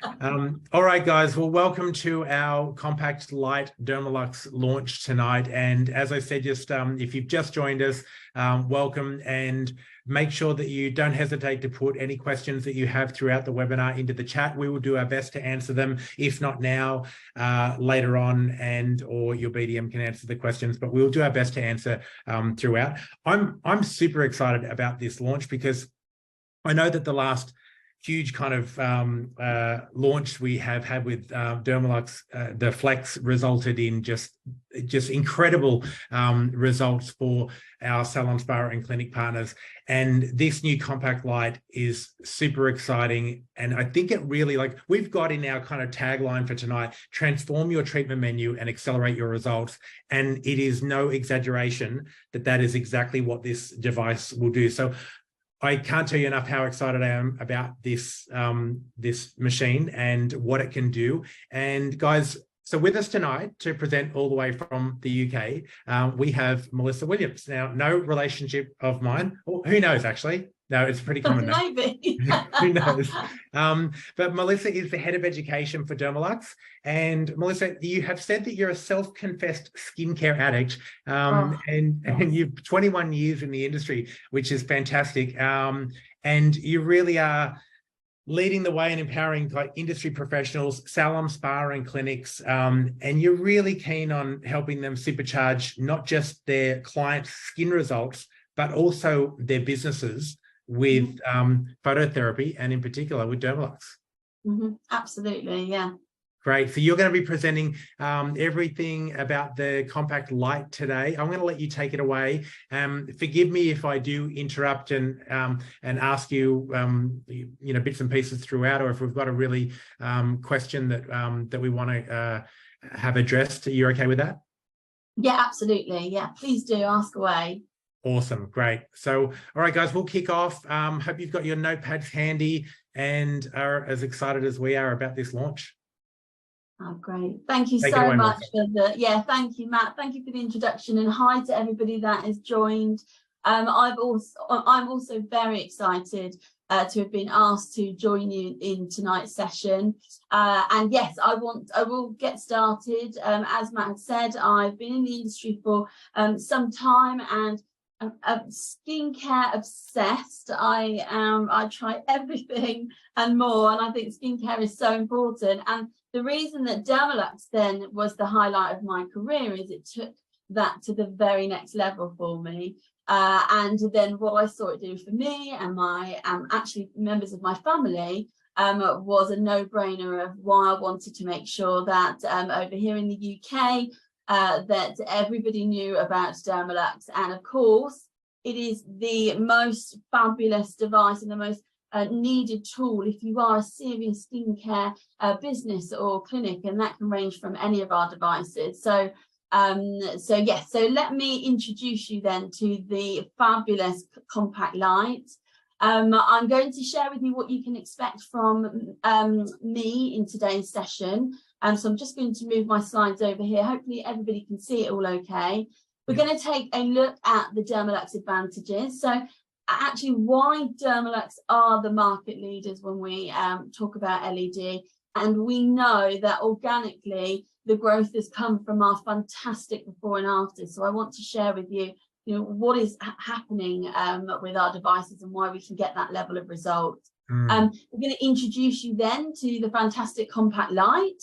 All right, guys. Well, welcome to our Compact Lite Dermalux launch tonight. And as I said, just if you've just joined us, welcome, and make sure that you don't hesitate to put any questions that you have throughout the webinar into the chat. We will do our best to answer them, if not now, later on, or your BDM can answer the questions, but we'll do our best to answer throughout. I'm super excited about this launch because I know that the last huge kind of launch we have had with Dermalux, the Flex, resulted in just incredible results for our salon, spa and clinic partners. And this new Compact Lite is super exciting. And I think it really, like, we've got in our kind of tagline for tonight, transform your treatment menu and accelerate your results. And it is no exaggeration that that is exactly what this device will do. So I can't tell you enough how excited I am about this this machine and what it can do. And guys, so with us tonight to present all the way from the UK, we have Melissa Williams. Now, no relationship of mine. Or who knows, actually? No, it's a pretty common name. Maybe. Who knows? But Melissa is the head of education for Dermalux. And Melissa, you have said that you're a self-confessed skincare addict, and you've 21 years in the industry, which is fantastic. And you really are leading the way and empowering industry professionals, salon, spa and clinics. And you're really keen on helping them supercharge not just their clients' skin results, but also their businesses with phototherapy, and in particular with Dermalux. Absolutely, yeah. Great. So you're going to be presenting everything about the Compact Lite today. I'm going to let you take it away. Forgive me if I do interrupt and ask you, bits and pieces throughout, or if we've got a really question that we want to have addressed. Are you okay with that? Yeah, absolutely. Yeah, please do ask away. Awesome. Great. So, all right, guys, we'll kick off. Hope you've got your notepads handy and are as excited as we are about this launch. Oh, great. Thank you so much for thank you, Matt. Thank you for the introduction, and hi to everybody that has joined. I'm also very excited to have been asked to join you in tonight's session. And yes, I will get started. As Matt had said, I've been in the industry for some time, and I'm skincare obsessed. I try everything and more, and I think skincare is so important. And the reason that Dermalux then was the highlight of my career is it took that to the very next level for me. And then what I saw it do for me and my actually members of my family was a no-brainer of why I wanted to make sure that over here in the UK, that everybody knew about Dermalux. And of course, it is the most fabulous device and the most needed tool if you are a serious skincare business or clinic, and that can range from any of our devices. So let me introduce you then to the fabulous Compact Lite. I'm going to share with you what you can expect from me in today's session. So I'm just going to move my slides over here. Hopefully everybody can see it all okay. We're going to take a look at the Dermalux advantages. So actually why Dermalux are the market leaders when we talk about LED. And we know that organically the growth has come from our fantastic before and after. So I want to share with you, what is happening with our devices and why we can get that level of result. We're going to introduce you then to the fantastic Compact Lite,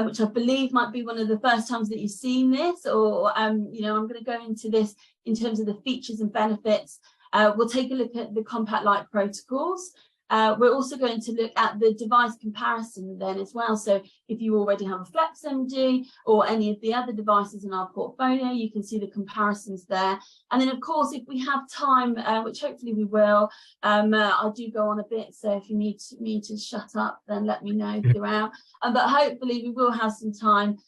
which I believe might be one of the first times that you've seen this, or I'm going to go into this in terms of the features and benefits. We'll take a look at the Compact Lite protocols. We're also going to look at the device comparison then as well. So if you already have a Flex MD or any of the other devices in our portfolio, you can see the comparisons there. And then, of course, if we have time, which hopefully we will, I do go on a bit. So if you need me to shut up, then let me know throughout. But hopefully we will have some time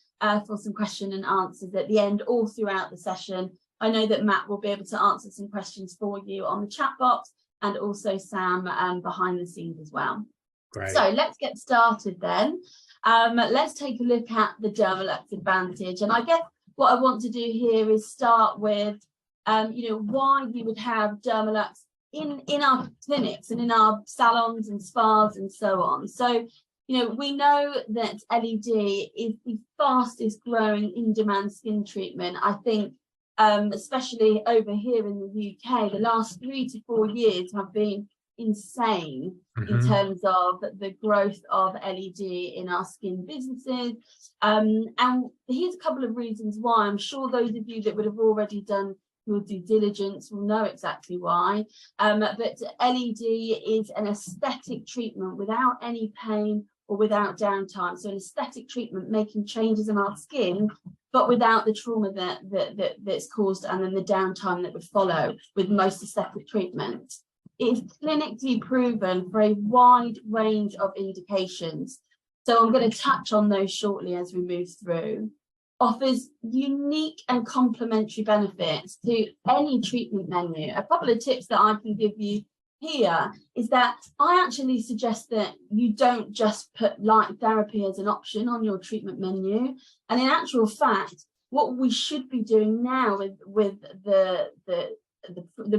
for some question and answers at the end, all throughout the session. I know that Matt will be able to answer some questions for you on the chat box, and also Sam behind the scenes as well. Great. So let's get started then. Let's take a look at the Dermalux advantage. And I guess what I want to do here is start with, why you would have Dermalux in our clinics and in our salons and spas and so on. So You know, we know that LED is the fastest growing in-demand skin treatment. I think, especially over here in the UK, the last 3 to 4 years have been insane in terms of the growth of LED in our skin businesses. And here's a couple of reasons why. I'm sure those of you that would have already done your due diligence will know exactly why. But LED is an aesthetic treatment without any pain or without downtime. So an aesthetic treatment making changes in our skin, but without the trauma that's caused and then the downtime that would follow with most aesthetic treatments. It is clinically proven for a wide range of indications. So I'm going to touch on those shortly as we move through. Offers unique and complementary benefits to any treatment menu. A couple of tips that I can give you here is that I actually suggest that you don't just put light therapy as an option on your treatment menu. And in actual fact, what we should be doing now with the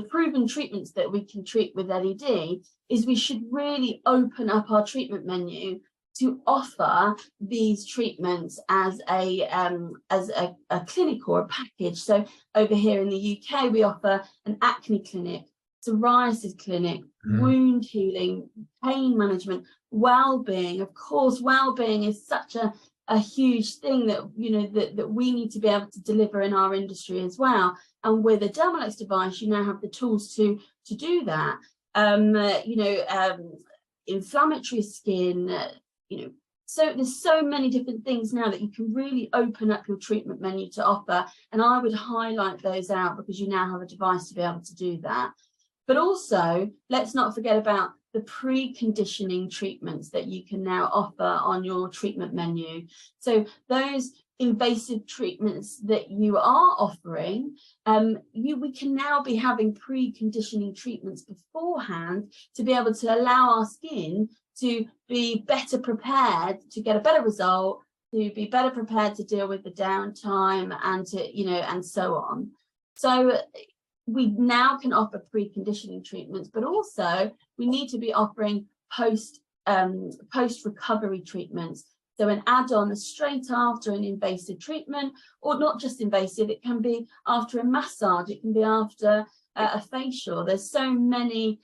proven treatments that we can treat with LED is we should really open up our treatment menu to offer these treatments as a clinic or a package. So over here in the UK, we offer an acne clinic, psoriasis clinic, wound healing, pain management, well-being. Of course, well-being is such a huge thing that, you know, that we need to be able to deliver in our industry as well. And with a Dermalux device, you now have the tools to do that. Inflammatory skin, so there's so many different things now that you can really open up your treatment menu to offer. And I would highlight those out because you now have a device to be able to do that. But also, let's not forget about the preconditioning treatments that you can now offer on your treatment menu. So those invasive treatments that you are offering, we can now be having preconditioning treatments beforehand to be able to allow our skin to be better prepared to get a better result, to be better prepared to deal with the downtime and to, and so on. So we now can offer preconditioning treatments, but also we need to be offering post-recovery treatments. So an add-on straight after an invasive treatment, or not just invasive, it can be after a massage, it can be after a facial. There's so many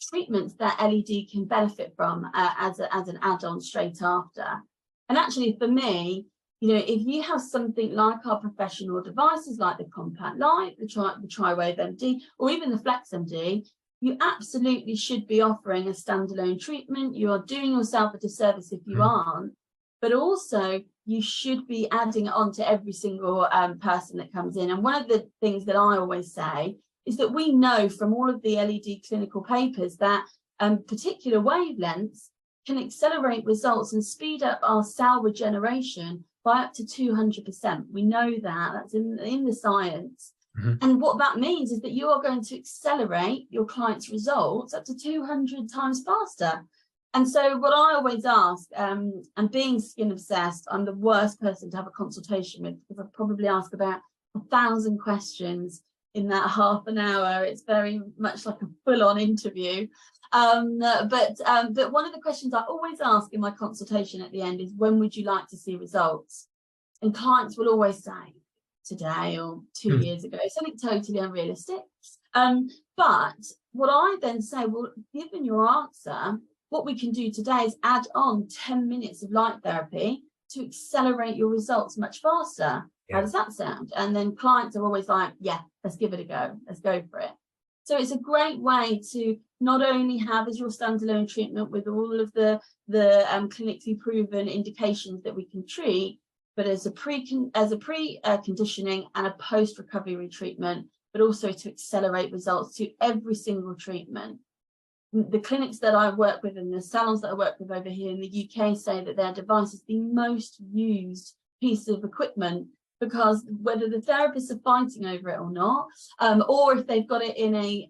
treatments that LED can benefit from as an add-on straight after. And actually for me, if you have something like our professional devices like the Compact Lite, the Tri-Wave MD, or even the Flex MD, you absolutely should be offering a standalone treatment. You are doing yourself a disservice if you aren't, but also you should be adding it on to every single person that comes in. And one of the things that I always say is that we know from all of the LED clinical papers that particular wavelengths can accelerate results and speed up our cell regeneration by up to 200%. We know that, that's in the science. And what that means is that you are going to accelerate your client's results up to 200 times faster. And so what I always ask, and being skin obsessed, I'm the worst person to have a consultation with because I probably ask about 1,000 questions in that half an hour. It's very much like a full-on interview. But one of the questions I always ask in my consultation at the end is, when would you like to see results? And clients will always say, today or 2 years ago, something totally unrealistic. But what I then say, well, given your answer, what we can do today is add on 10 minutes of light therapy to accelerate your results much faster. How does that sound? And then clients are always like, yeah, let's give it a go. Let's go for it. So it's a great way to not only have as your standalone treatment with all of the clinically proven indications that we can treat, but as a pre-conditioning and a post-recovery treatment, but also to accelerate results to every single treatment. The clinics that I work with and the salons that I work with over here in the UK say that their device is the most used piece of equipment, because whether the therapists are fighting over it or not, or if they've got it in a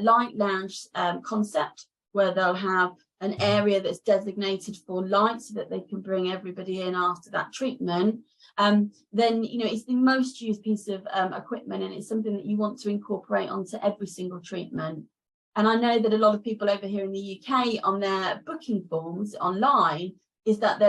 light lounge concept where they'll have an area that's designated for light so that they can bring everybody in after that treatment, then it's the most used piece of equipment, and it's something that you want to incorporate onto every single treatment. And I know that a lot of people over here in the UK on their booking forms online is that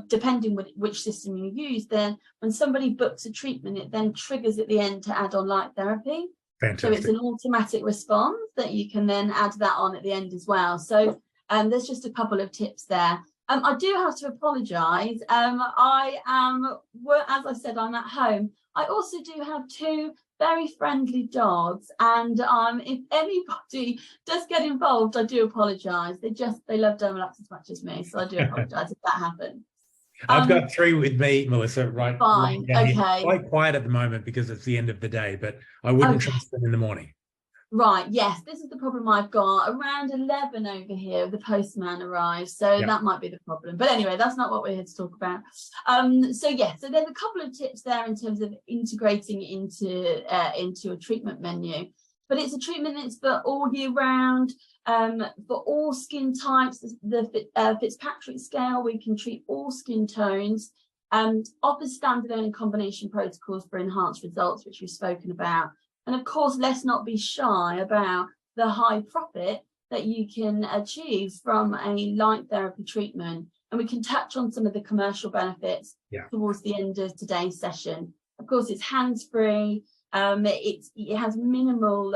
depending which system you use, then when somebody books a treatment, it then triggers at the end to add on light therapy. Fantastic. So it's an automatic response that you can then add that on at the end as well. So there's just a couple of tips there. I do have to apologise. I am, as I said, I'm at home. I also do have 2 very friendly dogs, and if anybody does get involved, I do apologise. They love Dermalux as much as me, so I do apologise if that happens. I've got 3 with me, Melissa. Right. Fine. Right, okay. Quite quiet at the moment because it's the end of the day, but I wouldn't trust them in the morning. Right, yes, this is the problem I've got. Around 11 over here, the postman arrives, so that might be the problem. But anyway, that's not what we're here to talk about. So there's a couple of tips there in terms of integrating into a treatment menu. But it's a treatment that's for all year round, for all skin types. The Fitzpatrick scale, we can treat all skin tones. Offers standalone and combination protocols for enhanced results, which we've spoken about. And of course, let's not be shy about the high profit that you can achieve from a light therapy treatment. And we can touch on some of the commercial benefits towards the end of today's session. Of course, it's hands-free. It has minimal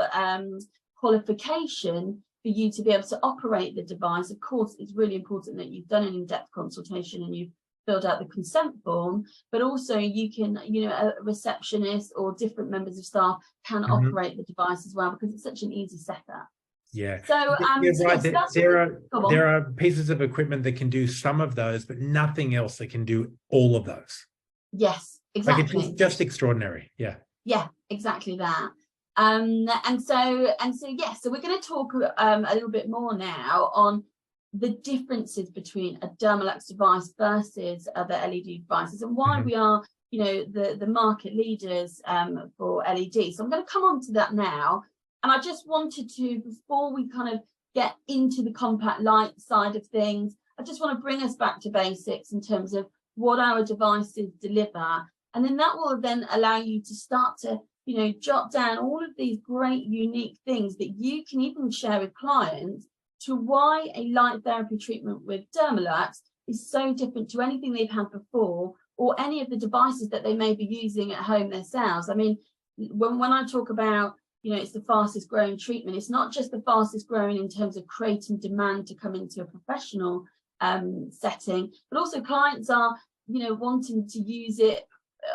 qualification for you to be able to operate the device. Of course, it's really important that you've done an in-depth consultation and you've filled out the consent form, but also you can, a receptionist or different members of staff can operate the device as well, because it's such an easy setup. Yeah. So, there are pieces of equipment that can do some of those, but nothing else that can do all of those. Yes, exactly. Like it's just extraordinary. Yeah. Yeah, exactly that. So we're going to talk a little bit more now on the differences between a Dermalux device versus other LED devices, and why we are, the market leaders for LED. So I'm going to come on to that now. And I just wanted to, before we kind of get into the compact light side of things, I just want to bring us back to basics in terms of what our devices deliver. And then that will then allow you to start to, jot down all of these great unique things that you can even share with clients to why a light therapy treatment with Dermalux is so different to anything they've had before, or any of the devices that they may be using at home themselves. I mean, when I talk about, it's the fastest growing treatment, it's not just the fastest growing in terms of creating demand to come into a professional setting, but also clients are, wanting to use it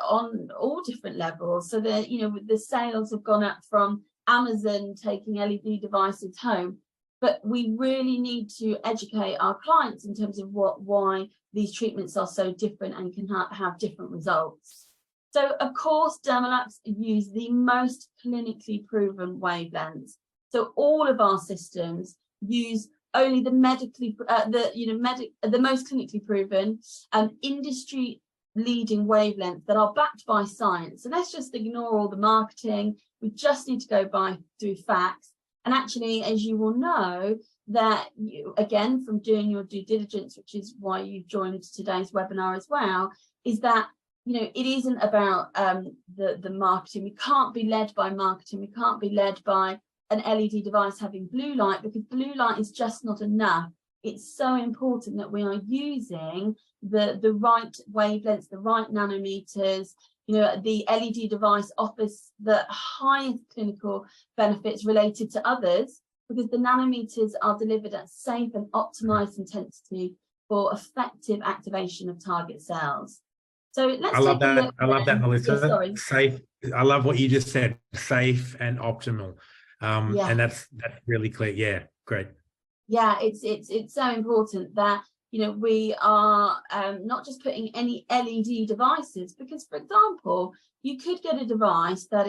on all different levels. So that, the sales have gone up from Amazon taking LED devices home. But we really need to educate our clients in terms of why these treatments are so different and can have different results. So, of course, Dermalux use the most clinically proven wavelengths. So all of our systems use only the the most clinically proven industry leading wavelengths that are backed by science. So let's just ignore all the marketing. We just need to go through facts. And actually, as you will know, that you, again, from doing your due diligence, which is why you've joined today's webinar as well, is that, it isn't about the marketing. We can't be led by marketing. We can't be led by an LED device having blue light, because blue light is just not enough. It's so important that we are using the right wavelengths, the right nanometers. The LED device offers the highest clinical benefits related to others, because the nanometers are delivered at safe and optimized intensity for effective activation of target cells. So let's I love that, Melissa. Yeah, sorry. Safe. I love what you just said. Safe and optimal. And that's really clear. Yeah, great. Yeah, it's so important that we are not just putting any LED devices, because, for example, you could get a device that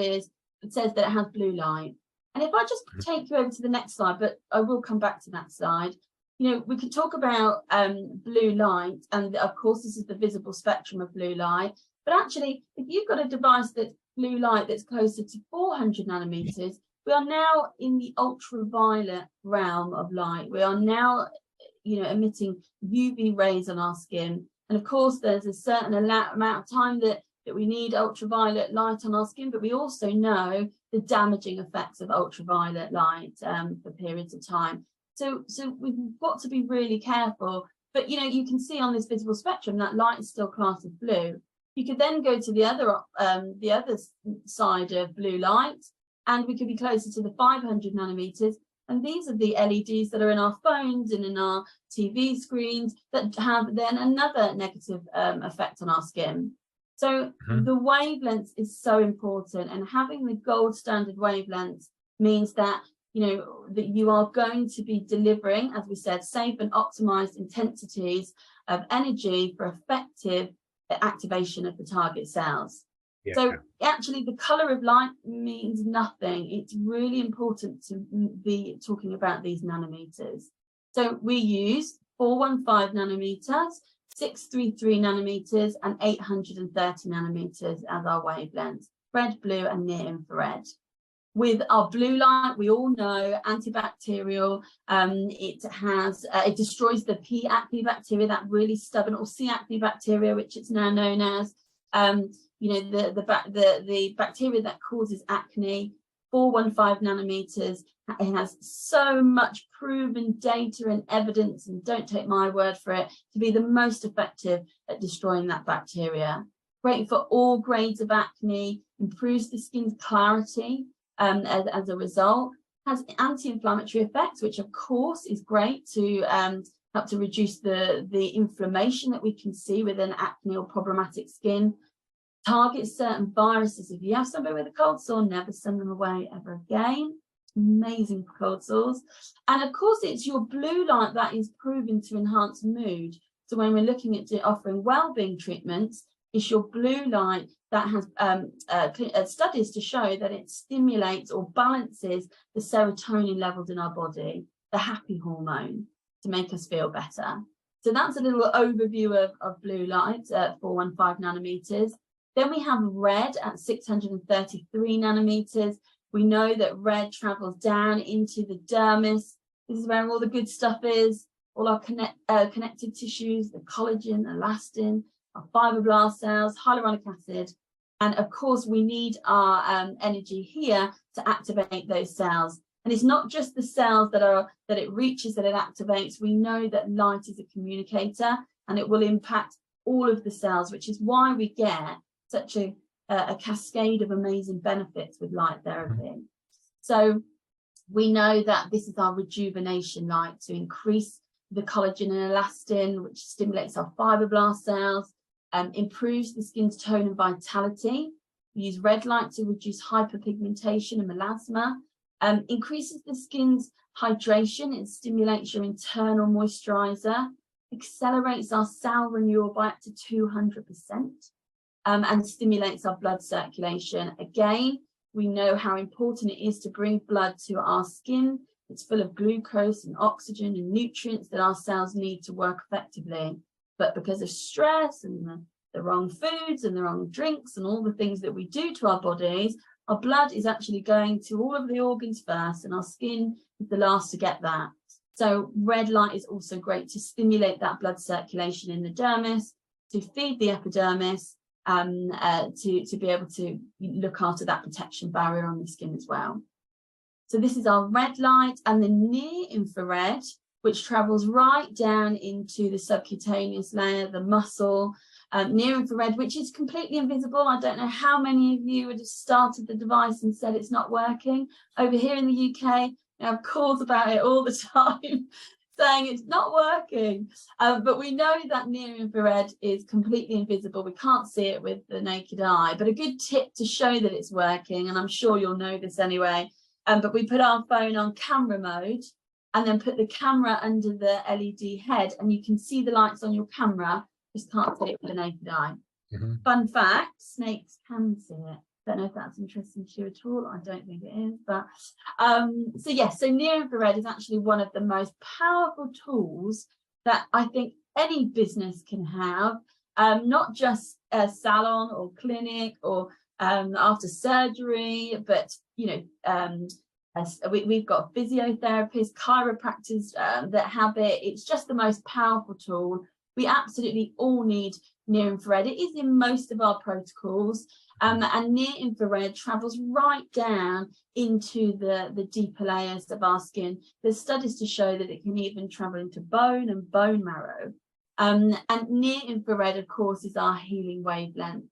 says that it has blue light. And if I just take you over to the next slide, but I will come back to that slide. We could talk about blue light, and of course this is the visible spectrum of blue light. But actually, if you've got a device that's blue light that's closer to 400 nanometers, we are now in the ultraviolet realm of light. We are now emitting UV rays on our skin. And of course, there's a certain amount of time that we need ultraviolet light on our skin, but we also know the damaging effects of ultraviolet light for periods of time. So we've got to be really careful. But you can see on this visible spectrum that light is still classed as blue. You could then go to the other side of blue light, and we could be closer to the 500 nanometers. And these are the LEDs that are in our phones and in our TV screens that have then another negative effect on our skin. So the wavelengths is so important, and having the gold standard wavelengths means that that you are going to be delivering, as we said, safe and optimized intensities of energy for effective activation of the target cells. Yeah. So actually the color of light means nothing. It's really important to be talking about these nanometers. So we use 415 nanometers, 633 nanometers, and 830 nanometers as our wavelengths, red, blue, and near infrared. With our blue light, we all know antibacterial. It destroys the P. acne bacteria, that really stubborn, or C. acne bacteria, which it's now known as. The bacteria that causes acne. 415 nanometers. It has so much proven data and evidence, and don't take my word for it, to be the most effective at destroying that bacteria. Great for all grades of acne, improves the skin's clarity. As a result, has anti-inflammatory effects, which of course is great to help to reduce the inflammation that we can see within acne or problematic skin. Targets certain viruses. If you have somebody with a cold sore, never send them away ever again. Amazing for cold sores. And of course, it's your blue light that is proven to enhance mood. So when we're looking at offering well-being treatments, it's your blue light that has studies to show that it stimulates or balances the serotonin levels in our body, the happy hormone, to make us feel better. So that's a little overview of blue light at 415 nanometers. Then we have red at 633 nanometers. We know that red travels down into the dermis. This is where all the good stuff is, all our connective tissues, the collagen, elastin, our fibroblast cells, hyaluronic acid. And of course, we need our energy here to activate those cells. And it's not just the cells that it reaches, that it activates. We know that light is a communicator, and it will impact all of the cells, which is why we get such a cascade of amazing benefits with light therapy. So we know that this is our rejuvenation light to increase the collagen and elastin, which stimulates our fibroblast cells, improves the skin's tone and vitality. We use red light to reduce hyperpigmentation and melasma, increases the skin's hydration. It stimulates your internal moisturizer, accelerates our cell renewal by up to 200%, and stimulates our blood circulation. Again, we know how important it is to bring blood to our skin. It's full of glucose and oxygen and nutrients that our cells need to work effectively. But because of stress and the wrong foods and the wrong drinks and all the things that we do to our bodies, our blood is actually going to all of the organs first, and our skin is the last to get that. So red light is also great to stimulate that blood circulation in the dermis, to feed the epidermis, to be able to look after that protection barrier on the skin as well. So this is our red light, and the near infrared, which travels right down into the subcutaneous layer, the muscle. Near infrared, which is completely invisible. I don't know how many of you would have started the device and said it's not working. Over here in the UK, I have calls about it all the time saying it's not working. But we know that near infrared is completely invisible. We can't see it with the naked eye. But a good tip to show that it's working, and I'm sure you'll know this anyway, but we put our phone on camera mode and then put the camera under the LED head, and you can see the lights on your camera. Just can't see it with the naked eye. Fun fact, snakes can see it. Don't know if that's interesting to you at all. I don't think it is, but so yes, so near infrared is actually one of the most powerful tools that I think any business can have, not just a salon or clinic or after surgery, but we've got physiotherapists, chiropractors that have it. It's just the most powerful tool. We absolutely all need near infrared. It is in most of our protocols, and near infrared travels right down into the deeper layers of our skin. There's studies to show that it can even travel into bone and bone marrow. And near infrared, of course, is our healing wavelength.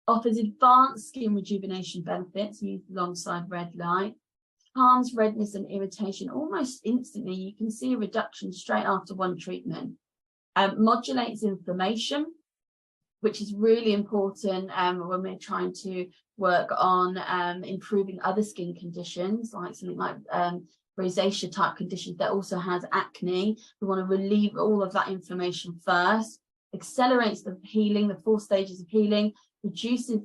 Offers advanced skin rejuvenation benefits used alongside red light. Calms redness and irritation almost instantly. You can see a reduction straight after one treatment. Modulates inflammation, which is really important when we're trying to work on improving other skin conditions, like something like rosacea type conditions that also has acne. We want to relieve all of that inflammation first. Accelerates the healing, the 4 stages of healing. Reduces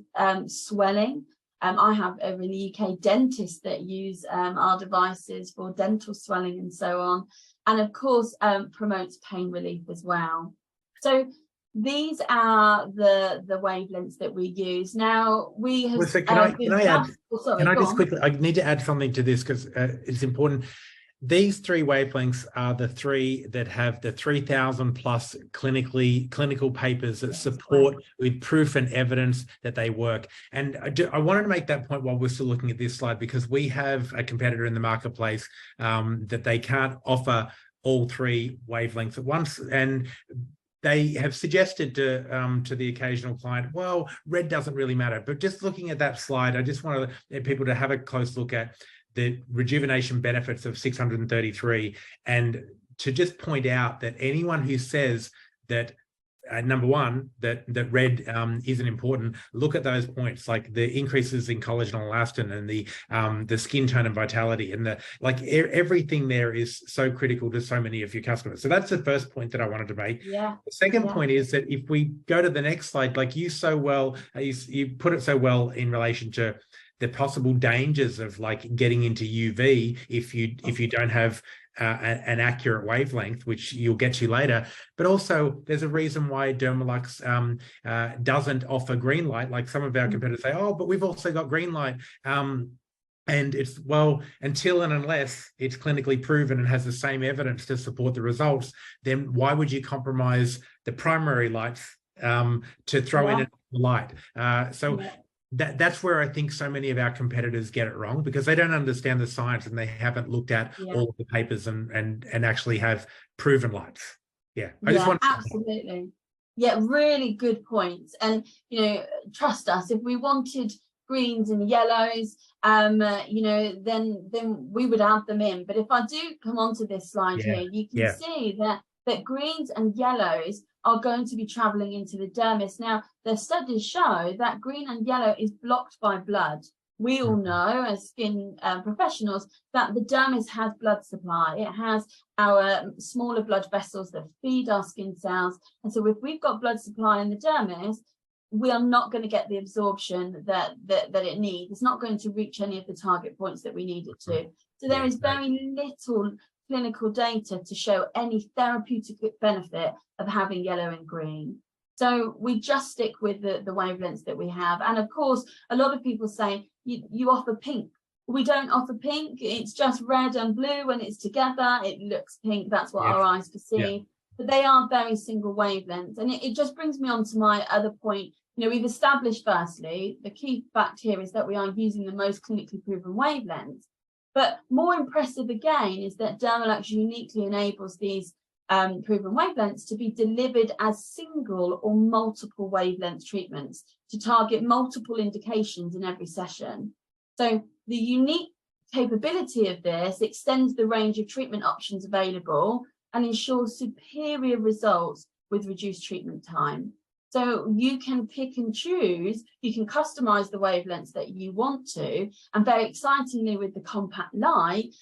swelling. I have over in the UK dentists that use our devices for dental swelling and so on. And of course, promotes pain relief as well. So these are the wavelengths that we use. Now we have. So can I just quickly? I need to add something to this because it's important. These 3 wavelengths are the 3 that have the 3,000 plus clinical papers that support with proof and evidence that they work. And I wanted to make that point while we're still looking at this slide, because we have a competitor in the marketplace that they can't offer all 3 wavelengths at once. And they have suggested to the occasional client, well, red doesn't really matter. But just looking at that slide, I just want people to have a close look at the rejuvenation benefits of 633, and to just point out that anyone who says that number one, that red isn't important, look at those points, like the increases in collagen and elastin and the skin tone and vitality, and everything there is so critical to so many of your customers. So that's the first point that I wanted to make. The second point is that if we go to the next slide, like you put it so well in relation to the possible dangers of like getting into UV if you don't have an accurate wavelength, which you'll get to later. But also there's a reason why Dermalux doesn't offer green light, like some of our competitors say, oh, but we've also got green light. And it's, well, until and unless it's clinically proven and has the same evidence to support the results, then why would you compromise the primary lights to throw in a light? That's where I think so many of our competitors get it wrong, because they don't understand the science and they haven't looked at all of the papers and actually have proven lights. I just want to absolutely. Really good points. And trust us, if we wanted greens and yellows, then we would add them in. But if I do come onto this slide here, you can see that greens and yellows are going to be traveling into the dermis. Now, the studies show that green and yellow is blocked by blood. We all know as skin professionals that the dermis has blood supply. It has our smaller blood vessels that feed our skin cells. And so if we've got blood supply in the dermis, we are not going to get the absorption that it needs. It's not going to reach any of the target points that we need it to. So there is very little clinical data to show any therapeutic benefit of having yellow and green. So we just stick with the wavelengths that we have. And of course, a lot of people say you offer pink. We don't offer pink. It's just red and blue. When it's together, it looks pink. That's what our eyes perceive. But they are very single wavelengths. And it just brings me on to my other point. We've established, firstly, the key fact here is that we are using the most clinically proven wavelengths. But more impressive again is that Dermalux uniquely enables these proven wavelengths to be delivered as single or multiple wavelength treatments to target multiple indications in every session. So the unique capability of this extends the range of treatment options available and ensures superior results with reduced treatment time. So you can pick and choose, you can customize the wavelengths that you want to, and very excitingly with the Compact Lite,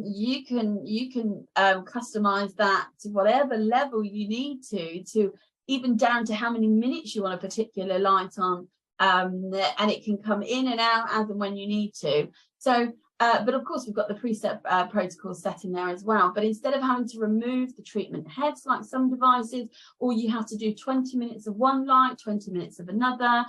you can customize that to whatever level you need to even down to how many minutes you want a particular light on, and it can come in and out as and when you need to. So, but of course, we've got the preset protocol set in there as well. But instead of having to remove the treatment heads like some devices, or you have to do 20 minutes of one light, 20 minutes of another,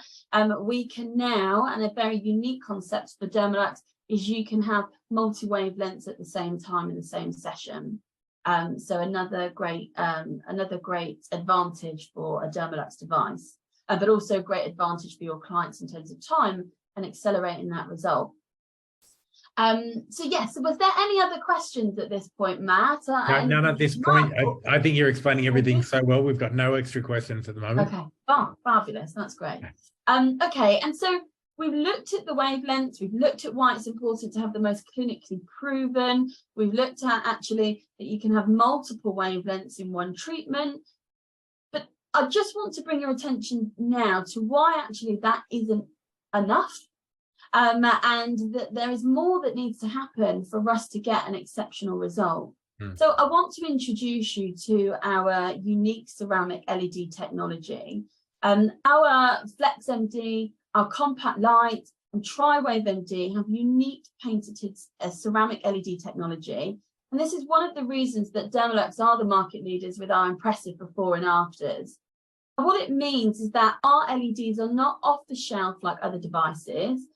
we can now, and a very unique concept for Dermalux is you can have multi-wavelengths at the same time in the same session. So another great advantage for a Dermalux device, but also a great advantage for your clients in terms of time and accelerating that result. So yes, was there any other questions at this point, Matt? No, none at this point. I think you're explaining everything so well. We've got no extra questions at the moment. Okay, fabulous. That's great. Okay, and so we've looked at the wavelengths. We've looked at why it's important to have the most clinically proven. We've looked at actually that you can have multiple wavelengths in one treatment. But I just want to bring your attention now to why actually that isn't enough. And that there is more that needs to happen for us to get an exceptional result. So I want to introduce you to our unique ceramic LED technology. Our Flex MD, our Compact Lite and Tri-Wave MD have unique patented ceramic LED technology. And this is one of the reasons that Dermalux are the market leaders with our impressive before and afters. And what it means is that our LEDs are not off the shelf like other devices.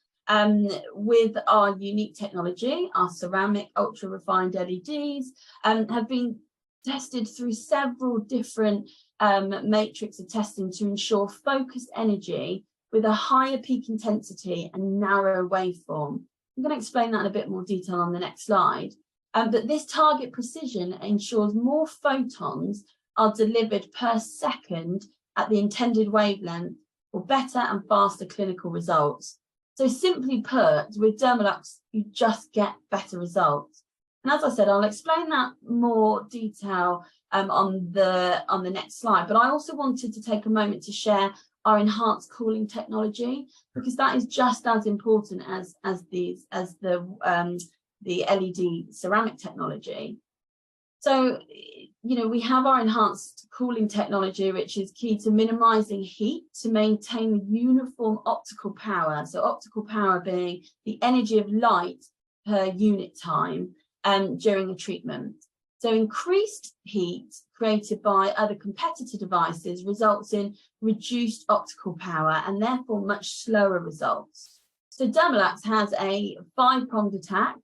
With our unique technology, our ceramic ultra refined LEDs have been tested through several different matrix of testing to ensure focused energy with a higher peak intensity and narrow waveform. I'm going to explain that in a bit more detail on the next slide. But this target precision ensures more photons are delivered per second at the intended wavelength for better and faster clinical results. So simply put, with Dermalux, you just get better results. And as I said, I'll explain that more detail on the next slide. But I also wanted to take a moment to share our enhanced cooling technology, because that is just as important as the LED ceramic technology. So, you know, we have our enhanced cooling technology, which is key to minimizing heat to maintain uniform optical power. So optical power being the energy of light per unit time during a treatment. So increased heat created by other competitor devices results in reduced optical power and therefore much slower results. So Dermalux has a 5-pronged attack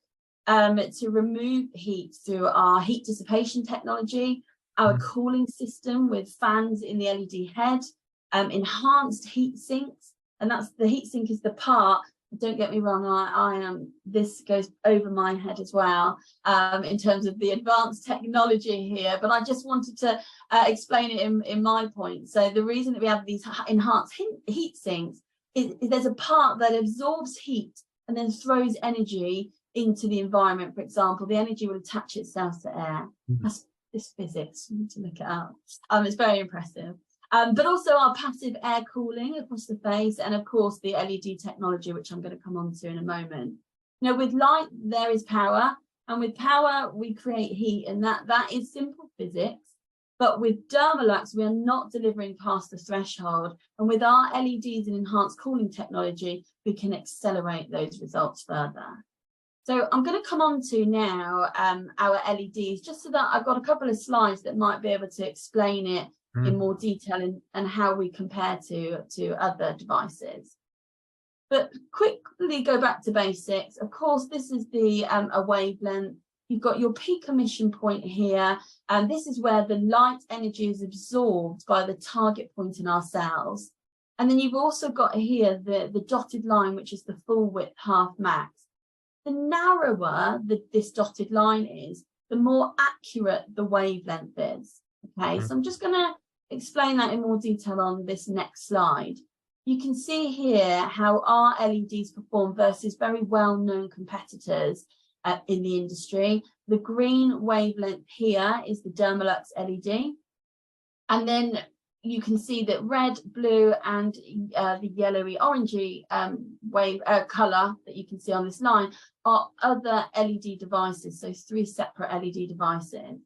to remove heat through our heat dissipation technology, our cooling system with fans in the LED head, enhanced heat sinks, and that's the heat sink is the part. Don't get me wrong, I am. This goes over my head as well in terms of the advanced technology here. But I just wanted to explain it in my point. So the reason that we have these enhanced heat sinks is there's a part that absorbs heat and then throws energy into the environment. For example, the energy will attach itself to air. That's this physics. You need to look it up. It's very impressive. But also our passive air cooling across the face, and of course the LED technology, which I'm going to come on to in a moment. Now, with light, there is power, and with power, we create heat, and that is simple physics. But with Dermalux, we are not delivering past the threshold, and with our LEDs and enhanced cooling technology, we can accelerate those results further. So I'm going to come on to now our LEDs, just so that I've got a couple of slides that might be able to explain it in more detail and how we compare to other devices. But quickly go back to basics. Of course, this is the a wavelength. You've got your peak emission point here, and this is where the light energy is absorbed by the target point in our cells. And then you've also got here the dotted line, which is the full width half max. The narrower this dotted line is, the more accurate the wavelength is. Okay, so I'm just going to explain that in more detail on this next slide. You can see here how our LEDs perform versus very well-known competitors in the industry. The green wavelength here is the Dermalux LED. And then you can see that red, blue, and the yellowy, orangey color that you can see on this line are other LED devices, so 3 separate LED devices.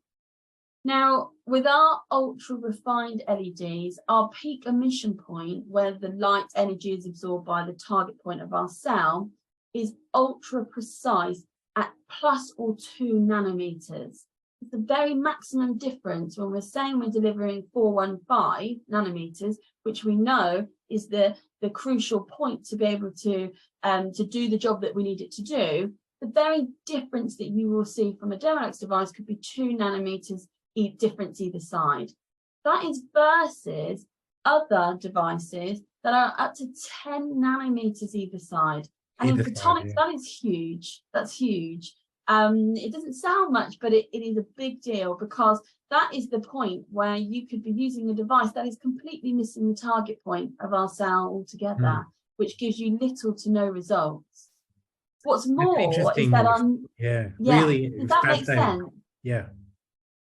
Now, with our ultra refined LEDs, our peak emission point, where the light energy is absorbed by the target point of our cell, is ultra precise at +2 nanometers. It's the very maximum difference when we're saying we're delivering 415 nanometers, which we know is the crucial point to be able to do the job that we need it to do. the very difference that you will see from a Dermalux device could be 2 nanometers difference either side. That is versus other devices that are up to 10 nanometers either side. And in photonics, that is huge. That's huge. It doesn't sound much, but it is a big deal, because that is the point where you could be using a device that is completely missing the target point of our cell altogether, which gives you little to no results. What's more is that really, does that make sense?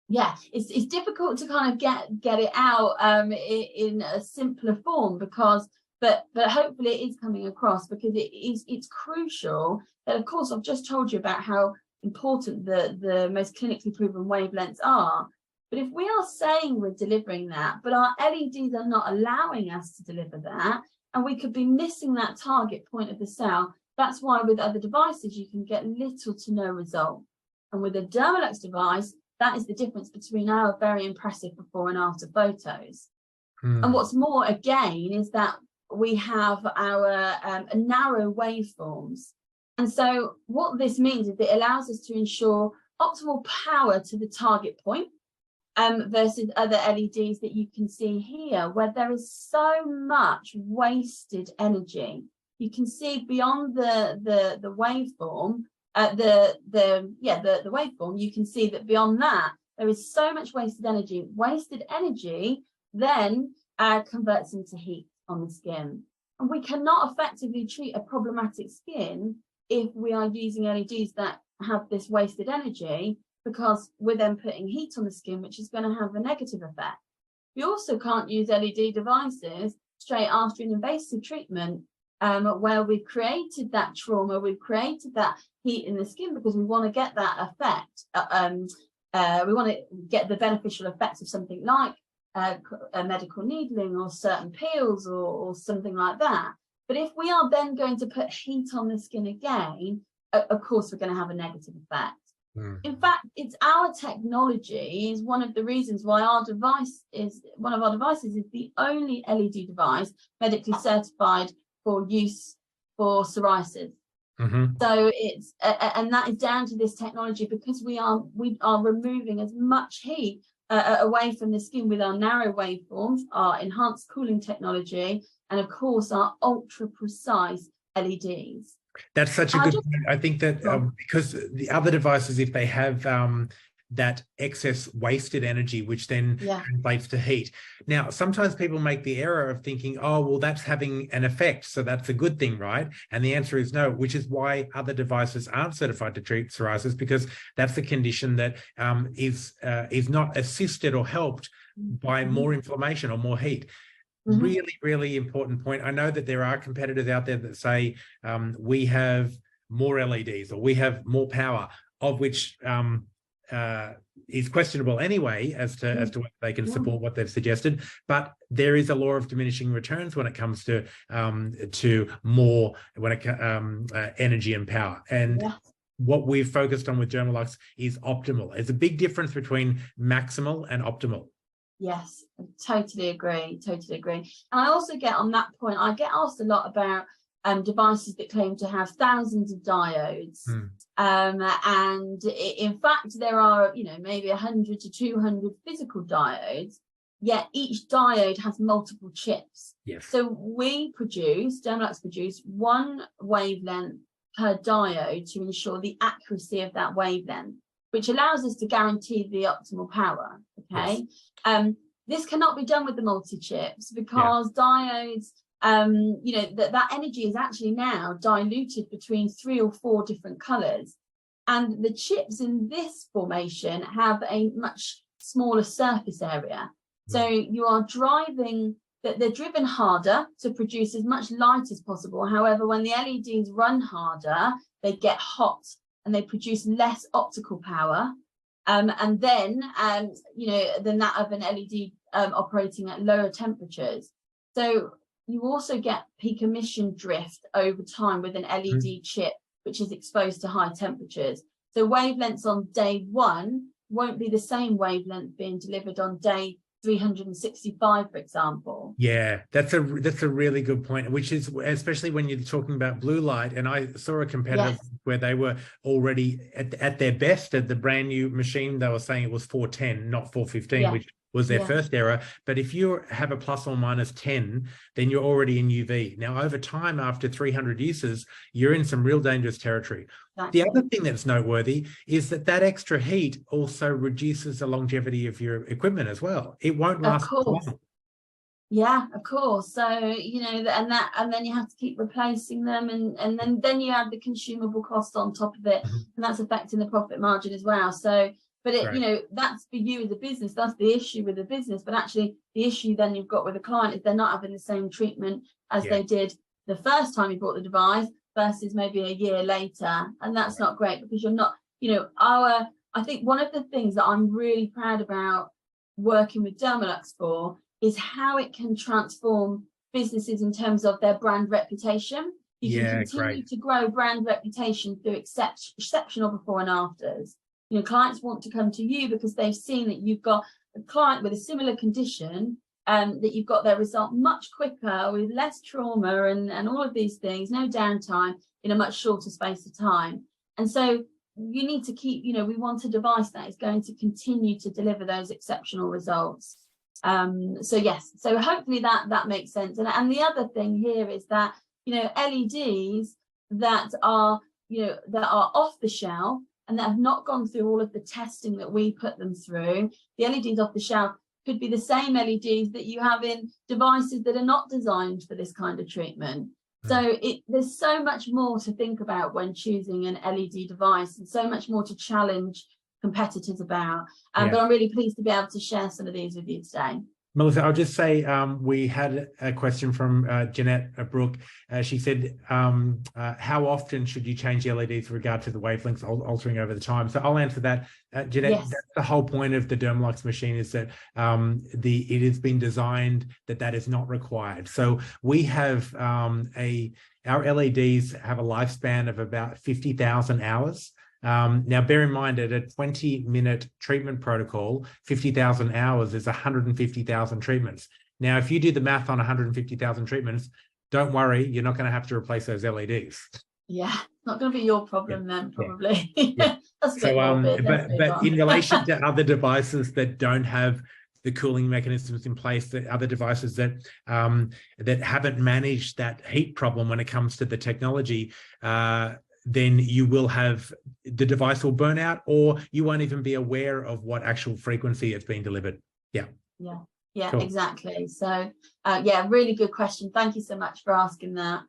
Yeah, it's difficult to kind of get it out in a simpler form, because but hopefully it is coming across, because it's crucial that, of course, I've just told you about how important the most clinically proven wavelengths are. But if we are saying we're delivering that, but our LEDs are not allowing us to deliver that, and we could be missing that target point of the cell, that's why with other devices you can get little to no result. And with a Dermalux device, that is the difference between our very impressive before and after photos. And what's more, again, is that we have our narrow waveforms. And so what this means is it allows us to ensure optimal power to the target point, versus other LEDs that you can see here, where there is so much wasted energy. You can see beyond the waveform, the waveform, you can see that beyond that, there is so much wasted energy. Wasted energy then converts into heat on the skin. And we cannot effectively treat a problematic skin if we are using LEDs that have this wasted energy, because we're then putting heat on the skin, which is going to have a negative effect. We also can't use LED devices straight after an invasive treatment, where we've created that trauma, we've created that heat in the skin, because we want to get that effect. We want to get the beneficial effects of something like a medical needling or certain peels or something like that. But if we are then going to put heat on the skin again, of course, we're going to have a negative effect. In fact, it's our technology is one of the reasons why one of our devices is the only LED device medically certified for use for psoriasis. So it's and that is down to this technology, because we are removing as much heat away from the skin with our narrow waveforms, our enhanced cooling technology, and of course our ultra precise LEDs. That's such a good point. I think that because the other devices, if they have that excess wasted energy, which then translates to heat. Now, sometimes people make the error of thinking, oh, well, that's having an effect, so that's a good thing, right? And the answer is no, which is why other devices aren't certified to treat psoriasis, because that's the condition that is not assisted or helped by more inflammation or more heat. Really, really important point. I know that there are competitors out there that say we have more LEDs or we have more power, of which is questionable anyway as to whether they can support what they've suggested. But there is a law of diminishing returns when it comes to more energy and power. And what we've focused on with Dermalux is optimal. There's a big difference between maximal and optimal. Yes, I totally agree. And I also get on that point, I get asked a lot about devices that claim to have thousands of diodes. And in fact, there are, maybe 100 to 200 physical diodes, yet each diode has multiple chips. So Dermalux produce one wavelength per diode to ensure the accuracy of that wavelength, which allows us to guarantee the optimal power. This cannot be done with the multi-chips, because diodes, that energy is actually now diluted between 3 or 4 different colors. And the chips in this formation have a much smaller surface area. So you are they're driven harder to produce as much light as possible. However, when the LEDs run harder, they get hot and they produce less optical power. And then that of an LED operating at lower temperatures. So you also get peak emission drift over time with an LED chip, which is exposed to high temperatures. So wavelengths on day 1 won't be the same wavelength being delivered on day 365, for example. Yeah, that's a really good point, which is especially when you're talking about blue light. And I saw a competitor where they were already at their best at the brand new machine. They were saying it was 410, not 415, which was their first error. But if you have a plus or minus 10, then you're already in UV. Now, over time, after 300 uses, you're in some real dangerous territory. The other thing that's noteworthy is that extra heat also reduces the longevity of your equipment as well. It won't last long. Yeah, of course. So, you know, and then you have to keep replacing them, and then you add the consumable cost on top of it, and that's affecting the profit margin as well. So, but it, you know, that's for you as a business, that's the issue with the business. But actually, the issue then you've got with the client is they're not having the same treatment as they did the first time you bought the device versus maybe a year later, and that's not great, because you're not, you know, I think one of the things that I'm really proud about working with Dermalux for is how it can transform businesses in terms of their brand reputation. You can continue to grow brand reputation through exceptional before and afters. You know, clients want to come to you because they've seen that you've got a client with a similar condition, that you've got their result much quicker with less trauma and all of these things, no downtime in a much shorter space of time. And so you need to keep, you know, we want a device that is going to continue to deliver those exceptional results. So yes, so hopefully that makes sense. And the other thing here is that, you know, LEDs that are, you know, that are off the shelf and that have not gone through all of the testing that we put them through, the LEDs off the shelf could be the same LEDs that you have in devices that are not designed for this kind of treatment. So there's so much more to think about when choosing an LED device, and so much more to challenge competitors about. But I'm really pleased to be able to share some of these with you today. Melissa, I'll just say we had a question from Jeanette Brooke. She said, how often should you change the LEDs with regard to the wavelengths altering over the time? So I'll answer that. Jeanette, that's the whole point of the Dermalux machine, is that it has been designed that is not required. So we have our LEDs have a lifespan of about 50,000 hours. Now, bear in mind, at a 20-minute treatment protocol, 50,000 hours is 150,000 treatments. Now, if you do the math on 150,000 treatments, don't worry, you're not going to have to replace those LEDs. Yeah, not going to be your problem then, probably. That's so, but in relation to other devices that don't have the cooling mechanisms in place, that other devices that that haven't managed that heat problem when it comes to the technology, then you will have, the device will burn out, or you won't even be aware of what actual frequency it's being delivered. Cool. Exactly. So really good question. Thank you so much for asking that.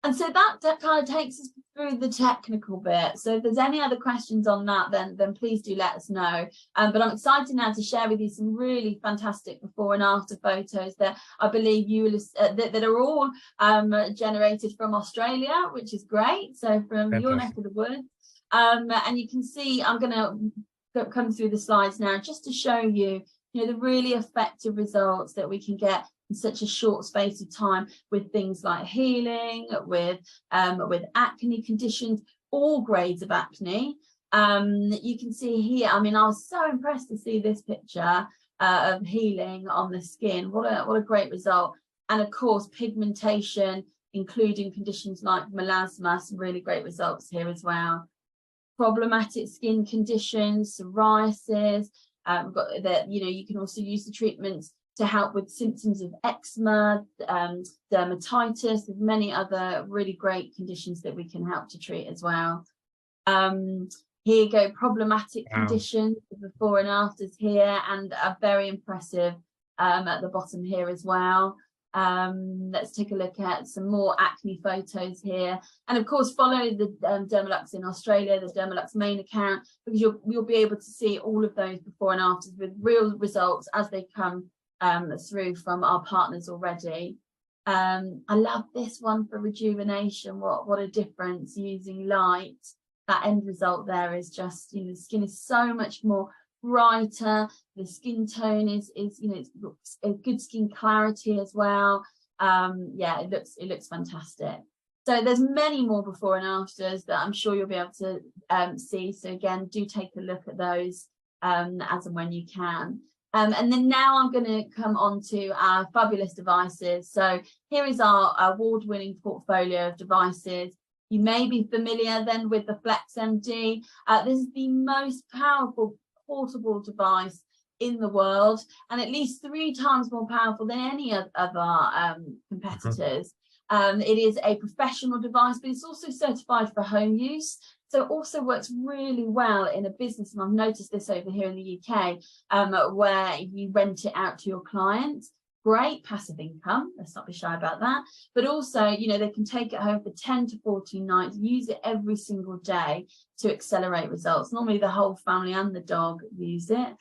And so that kind of takes us through the technical bit. So if there's any other questions on that, then please do let us know. But I'm excited now to share with you some really fantastic before and after photos that I believe you will that are all generated from Australia, which is great. So from your neck of the woods. And you can see, I'm going to come through the slides now just to show you, you know, the really effective results that we can get in such a short space of time with things like healing, with acne conditions, all grades of acne. You can see here, I mean, I was so impressed to see this picture of healing on the skin. What a great result. And of course, pigmentation, including conditions like melasma, some really great results here as well. Problematic skin conditions, psoriasis, we've got that, you know, you can also use the treatments to help with symptoms of eczema, dermatitis, and many other really great conditions that we can help to treat as well. Here you go, problematic conditions, the before and afters here, and are very impressive at the bottom here as well. Let's take a look at some more acne photos here, and of course follow the Dermalux in Australia, the Dermalux main account, because you'll be able to see all of those before and afters with real results as they come through from our partners already. I love this one for rejuvenation. What a difference using light. That end result there is just, you know, the skin is so much more brighter, the skin tone is you know, it's a good skin clarity as well. It looks fantastic. So there's many more before and afters that I'm sure you'll be able to see. So again, do take a look at those as and when you can. And then now I'm going to come on to our fabulous devices. So here is our award-winning portfolio of devices. You may be familiar then with the Flex MD. This is the most powerful portable device in the world, and at least 3 times more powerful than any of our competitors. It is a professional device, but it's also certified for home use. So it also works really well in a business, and I've noticed this over here in the UK, where you rent it out to your clients. Great passive income, let's not be shy about that. But also, you know, they can take it home for 10 to 14 nights, use it every single day to accelerate results. Normally the whole family and the dog use it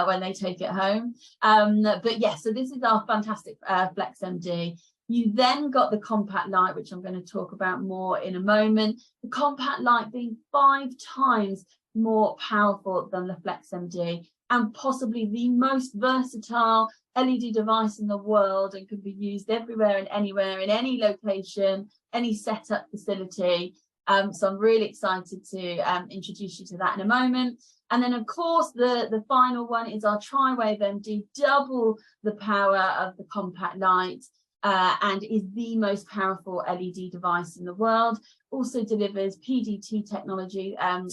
when they take it home. But yeah, so this is our fantastic Flex MD. You then got the Compact Lite, which I'm going to talk about more in a moment. The Compact Lite being 5 times more powerful than the Flex MD, and possibly the most versatile LED device in the world, and can be used everywhere and anywhere, in any location, any setup facility. So I'm really excited to introduce you to that in a moment. And then, of course, the final one is our Tri-Wave MD, double the power of the Compact Lite. And is the most powerful LED device in the world. Also delivers PDT technology, a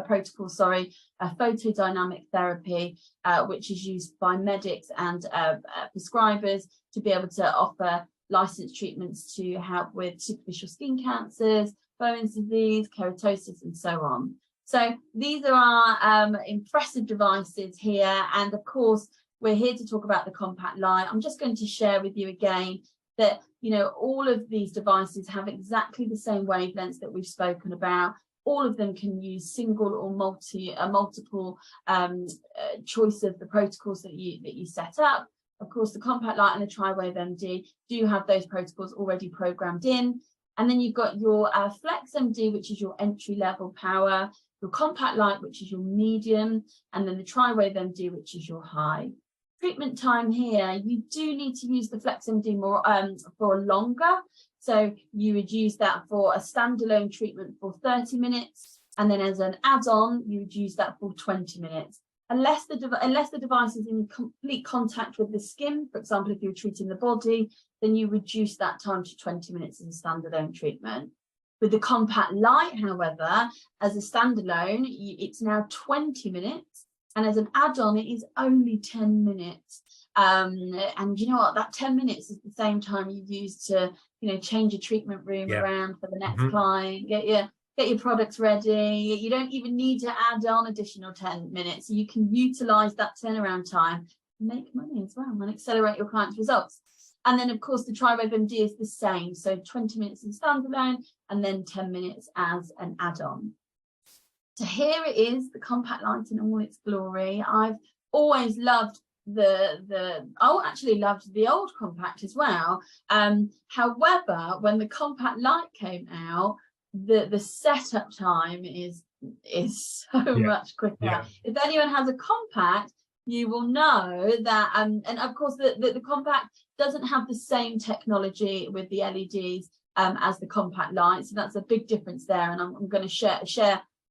protocol, photodynamic therapy, which is used by medics and prescribers to be able to offer licensed treatments to help with superficial skin cancers, Bowen's disease, keratosis, and so on. So these are our impressive devices here, and of course, we're here to talk about the Compact Lite. I'm just going to share with you again that, you know, all of these devices have exactly the same wavelengths that we've spoken about. All of them can use single or multiple choice of the protocols that you set up. Of course, the Compact Lite and the Tri-Wave MD do have those protocols already programmed in. And then you've got your Flex MD, which is your entry-level power, your Compact Lite, which is your medium, and then the Tri-Wave MD, which is your high. Treatment time here, you do need to use the Flex MD more for longer. So you would use that for a standalone treatment for 30 minutes, and then as an add-on, you would use that for 20 minutes. Unless the device is in complete contact with the skin, for example, if you're treating the body, then you reduce that time to 20 minutes as a standalone treatment. With the Compact Lite, however, as a standalone, it's now 20 minutes, and as an add-on, it is only 10 minutes. And you know what? That 10 minutes is the same time you use to, you know, change your treatment room around for the next client, get your products ready. You don't even need to add on additional 10 minutes. You can utilize that turnaround time, make money as well, and accelerate your clients' results. And then, of course, the Tri-Wave MD is the same. So 20 minutes in standalone, and then 10 minutes as an add-on. So here it is, the Compact Lite in all its glory. I've always loved loved the old Compact as well. However, when the Compact Lite came out, the setup time is so much quicker. If anyone has a Compact, you will know that, and of course the Compact doesn't have the same technology with the LEDs as the Compact Lite, so that's a big difference there, and I'm going to share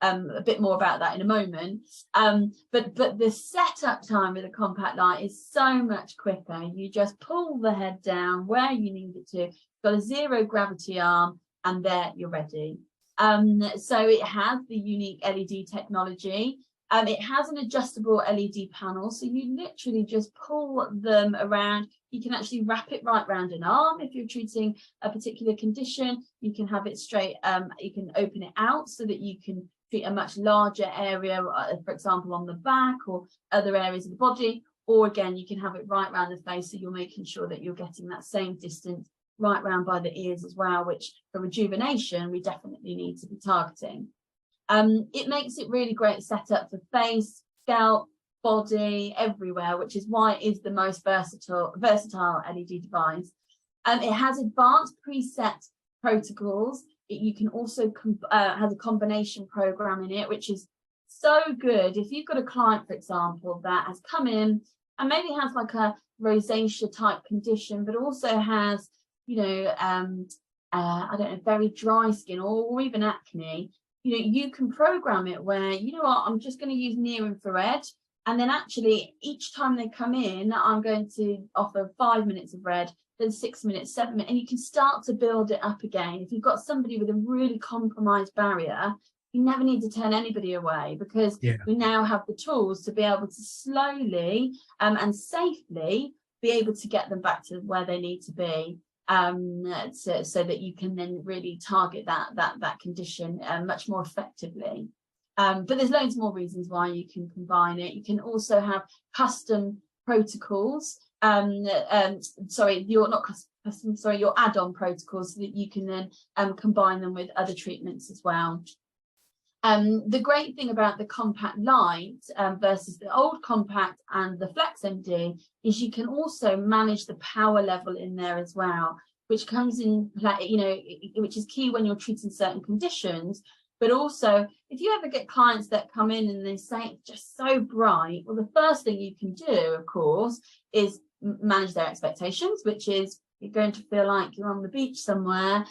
a bit more about that in a moment. But the setup time with a Compact Lite is so much quicker. You just pull the head down where you need it to, got a zero gravity arm, and there you're ready. So it has the unique LED technology. It has an adjustable LED panel, so you literally just pull them around. You can actually wrap it right around an arm if you're treating a particular condition. You can have it straight, you can open it out so that you can treat a much larger area, for example, on the back or other areas of the body. Or again, you can have it right around the face, so you're making sure that you're getting that same distance right round by the ears as well, which for rejuvenation, we definitely need to be targeting. It makes it really great setup for face, scalp, body, everywhere, which is why it is the most versatile LED device. It has advanced preset protocols. You can also has a combination program in it, which is so good. If you've got a client, for example, that has come in and maybe has like a rosacea type condition, but also has, you know, I don't know, very dry skin or even acne, you know, you can program it where, you know what, I'm just going to use near infrared And then actually each time they come in, I'm going to offer 5 minutes of red, then 6 minutes, 7 minutes, and you can start to build it up again. If you've got somebody with a really compromised barrier, you never need to turn anybody away, because we now have the tools to be able to slowly and safely be able to get them back to where they need to be, so that you can then really target that condition much more effectively. But there's loads more reasons why you can combine it. You can also have custom protocols. Sorry, your add-on protocols, so that you can then combine them with other treatments as well. The great thing about the Compact Lite versus the old Compact and the Flex MD is you can also manage the power level in there as well, which comes in, which is key when you're treating certain conditions. But also, if you ever get clients that come in and they say it's just so bright, well, the first thing you can do, of course, is manage their expectations, which is you're going to feel like you're on the beach somewhere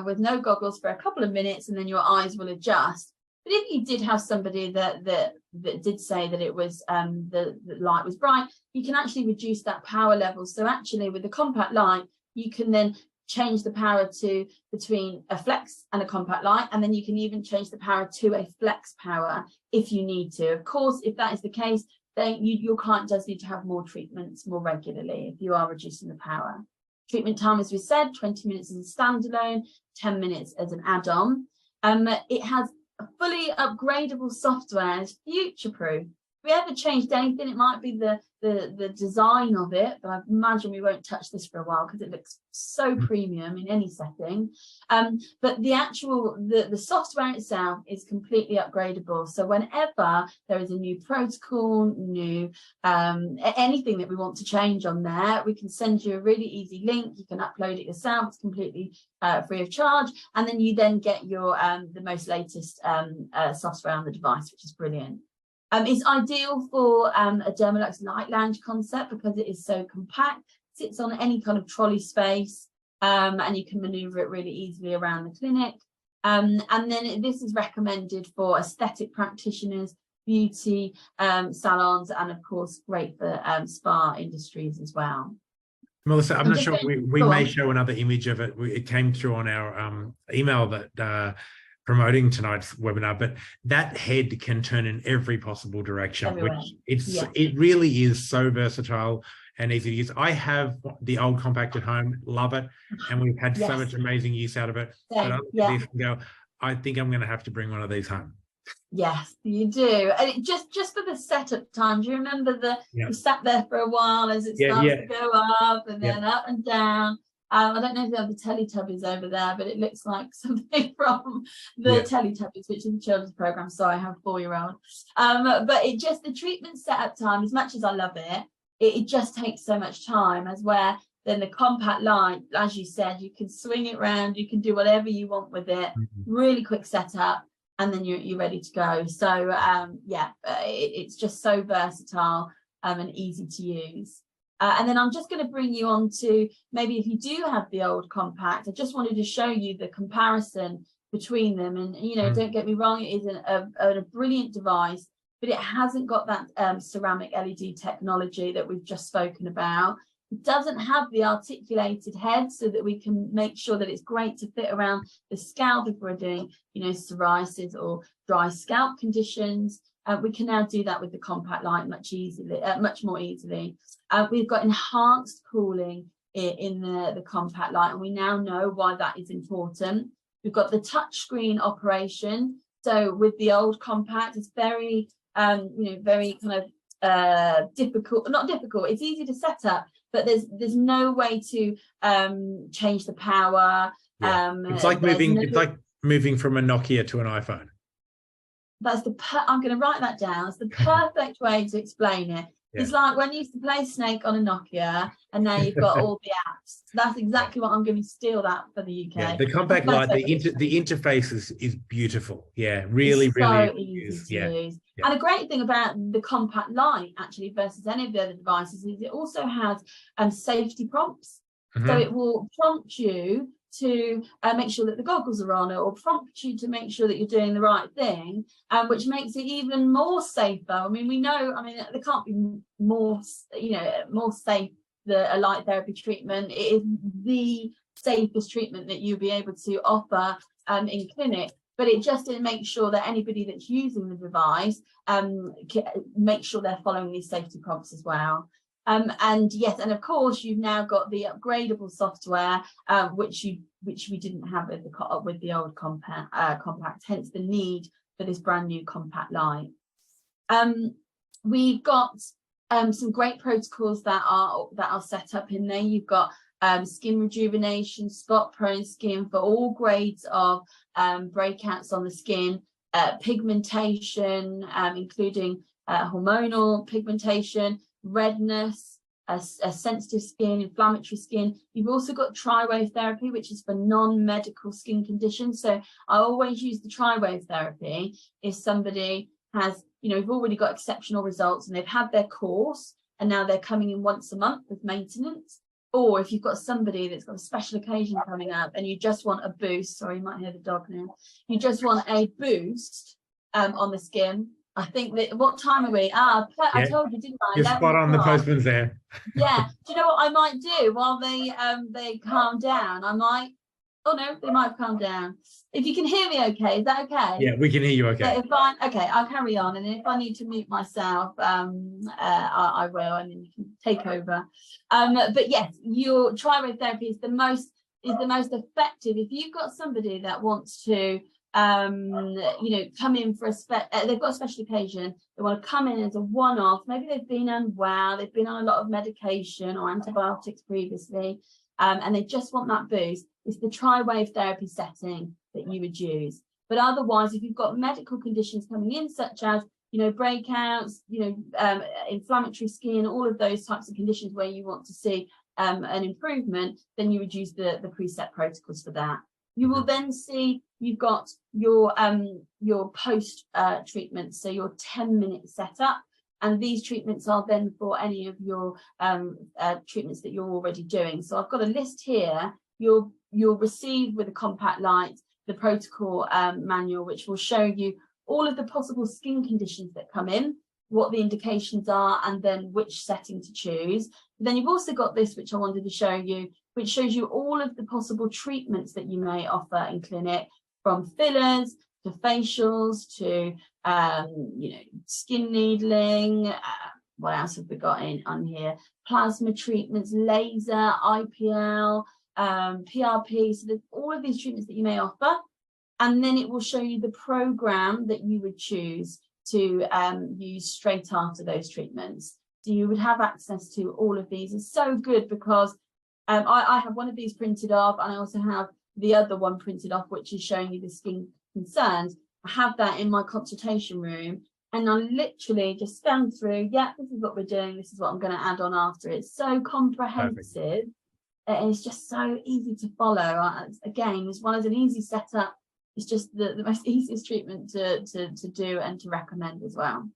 with no goggles for a couple of minutes, and then your eyes will adjust. But if you did have somebody that did say that it was the light was bright, you can actually reduce that power level. So actually, with the Compact Lite, you can then change the power to between a Flex and a Compact Lite, and then you can even change the power to a Flex power if you need to. Of course, if that is the case, then your client does need to have more treatments more regularly if you are reducing the power. Treatment time, as we said, 20 minutes as a standalone, 10 minutes as an add-on. It has a fully upgradable software. It's future-proof. If we ever changed anything, it might be the design of it, but I imagine we won't touch this for a while because it looks so premium in any setting. But the actual the software itself is completely upgradable. So whenever there is a new protocol, new anything that we want to change on there, we can send you a really easy link. You can upload it yourself. It's completely free of charge, and then you then get your the most latest software on the device, which is brilliant. It's ideal for a Dermalux light lounge concept because it is so compact, sits on any kind of trolley space, and you can maneuver it really easily around the clinic. And then this is recommended for aesthetic practitioners, beauty salons, and of course great for spa industries as well. Melissa, I'm not sure, we may show another image of it. It came through on our email that promoting tonight's webinar, but that head can turn in every possible direction. Everywhere. Which it really is so versatile and easy to use. I have the old Compact at home, love it, and we've had so much amazing use out of it. But I go, I think I'm going to have to bring one of these home. Yes, you do. And it just for the setup time, do you remember you sat there for a while as it starts to go up and then up and down? I don't know if they have the Teletubbies over there, but it looks like something from the Teletubbies, which is a children's program. Sorry, I have a 4-year-old. But it just, the treatment setup time, as much as I love it, it just takes so much time. As where then the Compact Lite, as you said, you can swing it around, you can do whatever you want with it. Really quick setup, and then you're ready to go. So it's just so versatile and easy to use. And then I'm just going to bring you on to, maybe if you do have the old Compact, I just wanted to show you the comparison between them. And, don't get me wrong, it is a brilliant device, but it hasn't got that ceramic LED technology that we've just spoken about. It doesn't have the articulated head, so that we can make sure that it's great to fit around the scalp if we're doing, psoriasis or dry scalp conditions. We can now do that with the Compact Lite much more easily. We've got enhanced cooling in the Compact Lite, and we now know why that is important. We've got the touchscreen operation. So with the old Compact, it's very, very kind of difficult. Not difficult. It's easy to set up, but there's no way to change the power. It's like moving from a Nokia to an iPhone. That's I'm going to write that down. It's the perfect way to explain it. It's like when you used to play Snake on a Nokia, and now you've got all the apps. That's exactly what I'm going to steal that for the UK. Yeah, the Compact Lite, the interface is beautiful. Yeah, really, it's really so easy to use. And a great thing about the Compact Lite, actually, versus any of the other devices, is it also has safety prompts. So it will prompt you to make sure that the goggles are on, or prompt you to make sure that you're doing the right thing, which makes it even more safer. I mean, we know, I mean, there can't be more, you know, more safe than a light therapy treatment. It is the safest treatment that you'll be able to offer in clinic. But it just to make sure that anybody that's using the device make sure they're following these safety prompts as well. And yes, and of course you've now got the upgradable software, which we didn't have with the old compact, hence the need for this brand new compact light. We've got some great protocols that are set up in there. You've got skin rejuvenation, spot prone skin for all grades of breakouts on the skin, pigmentation, including hormonal pigmentation, redness, a sensitive skin, inflammatory skin. You've also got tri-wave therapy, which is for non-medical skin conditions. So I always use the tri-wave therapy if somebody has, you know, we've already got exceptional results and they've had their course and now they're coming in once a month with maintenance. Or if you've got somebody that's got a special occasion coming up and you just want a boost, sorry, you might hear the dog now, you just want a boost on the skin. I think that, what time are we? I told you, didn't I? You're spot on, the postman's there. Yeah. Do you know what I might do while they calm down? I might, oh no, they might have calmed down. If you can hear me okay, is that okay? Yeah, we can hear you okay. Okay, I'll carry on, and if I need to mute myself, I will, and then you can take over. But yes, your tri-wave therapy is the most effective if you've got somebody that wants to you know, come in for they've got a special occasion, they want to come in as a one-off, maybe they've been unwell, they've been on a lot of medication or antibiotics previously, and they just want that boost. It's the tri-wave therapy setting that you would use. But otherwise, if you've got medical conditions coming in, such as, you know, breakouts, you know, inflammatory skin, all of those types of conditions where you want to see an improvement, then you would use the preset protocols for that. You will then see you've got your post treatment, so your 10-minute setup, and these treatments are then for any of your treatments that you're already doing. So I've got a list here. You'll receive with a compact light the protocol manual, which will show you all of the possible skin conditions that come in, what the indications are, and then which setting to choose. But then you've also got this, which I wanted to show you, which shows you all of the possible treatments that you may offer in clinic, from fillers to facials to you know, skin needling. What else have we got on here? Plasma treatments, laser, IPL, PRP. So there's all of these treatments that you may offer, and then it will show you the program that you would choose to use straight after those treatments. So you would have access to all of these. It's so good because I have one of these printed off, and I also have the other one printed off, which is showing you the skin concerns. I have that in my consultation room, and I literally just scan through, yeah, this is what we're doing, this is what I'm going to add on after. It's so comprehensive. Perfect. And it's just so easy to follow. Again, as well as an easy setup, it's just the most easiest treatment to do and to recommend as well.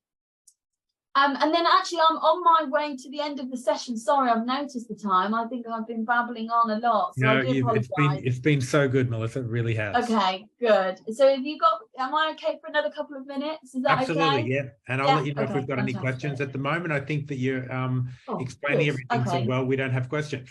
And then actually I'm on my way to the end of the session. Sorry, I've noticed the time. I think I've been babbling on a lot. So no, I do apologize. It's been so good, Melissa. It really has. Okay, good. So have you got, am I okay for another couple of minutes? Is that absolutely, okay? yeah. And I'll let you know if we've got any questions. At the moment, I think that you're explaining everything so well, we don't have questions.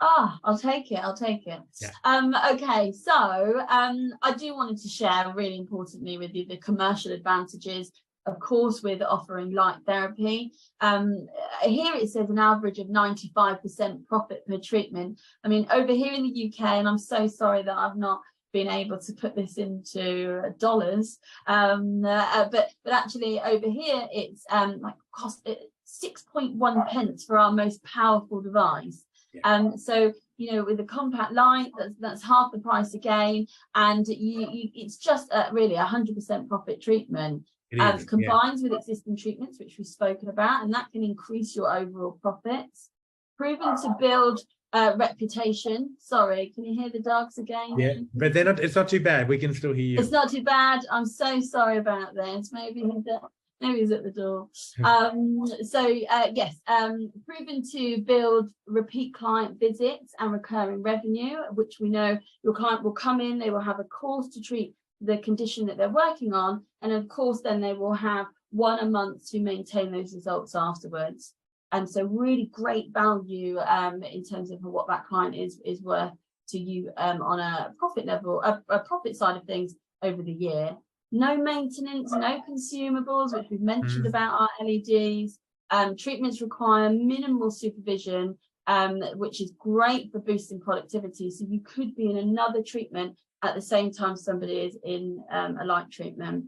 I'll take it. I'll take it. Yeah. Okay, so I do wanted to share really importantly with you the commercial advantages, of course, with offering light therapy. Here it says an average of 95% profit per treatment. I mean, over here in the UK, and I'm so sorry that I've not been able to put this into dollars, but actually over here it's like cost 6.1 pence for our most powerful device. Yeah. So, you know, with a compact light, that's half the price again, and it's just really 100% profit treatment. Combines with existing treatments, which we've spoken about, and that can increase your overall profits. Proven to build reputation. Sorry, can you hear the dogs again? Yeah, but they're not. It's not too bad. We can still hear you. It's not too bad. I'm so sorry about this. Maybe Maybe he's at the door. Yes, proven to build repeat client visits and recurring revenue, which we know your client will come in, they will have a course to treat the condition that they're working on, and of course then they will have one a month to maintain those results afterwards. And so really great value in terms of what that client is worth to you on a profit level, a profit side of things over the year. No maintenance, no consumables, which we've mentioned about our LEDs. Treatments require minimal supervision, which is great for boosting productivity. So you could be in another treatment at the same time somebody is in a light treatment.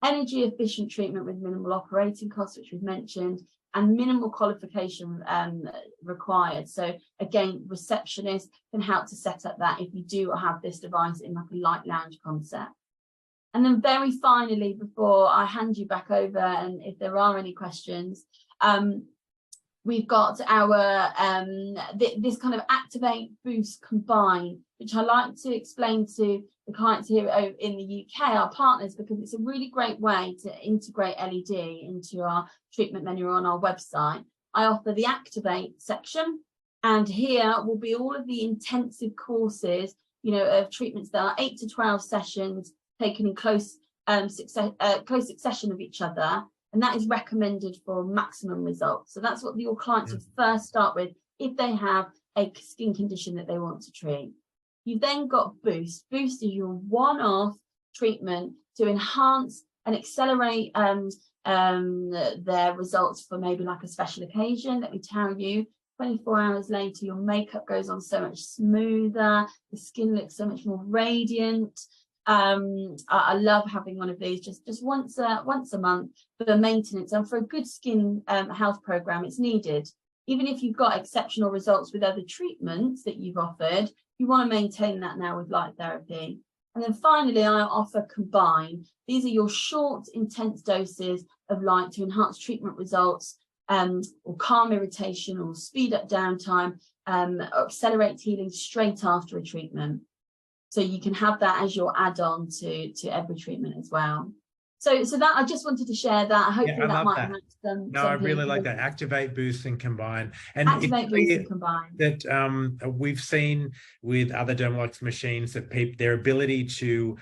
Energy efficient treatment with minimal operating costs, which we've mentioned, and minimal qualification required. So again, receptionists can help to set up that if you do have this device in like a light lounge concept. And then very finally, before I hand you back over, and if there are any questions, we've got our this kind of activate, boost, combine, which I like to explain to the clients here in the UK, our partners, because it's a really great way to integrate LED into our treatment menu on our website. I offer the activate section, and here will be all of the intensive courses, you know, of treatments that are 8 to 12 sessions taken in close succession of each other, and that is recommended for maximum results. So that's what your clients would first start with if they have a skin condition that they want to treat. You've then got boost. Boost is your one-off treatment to enhance and accelerate their results for maybe like a special occasion. Let me tell you, 24 hours later, your makeup goes on so much smoother, the skin looks so much more radiant. I love having one of these just once a month for the maintenance, and for a good skin health program it's needed. Even if you've got exceptional results with other treatments that you've offered, you want to maintain that now with light therapy. And then finally, I offer combine. These are your short, intense doses of light to enhance treatment results, or calm irritation, or speed up downtime, or accelerate healing straight after a treatment. So you can have that as your add-on to every treatment as well. So that I just wanted to share that. Hopefully that might have some. No, I really like that. Activate, boost, and combine. And activate, boost, and combine. That we've seen with other Dermalux machines that their ability to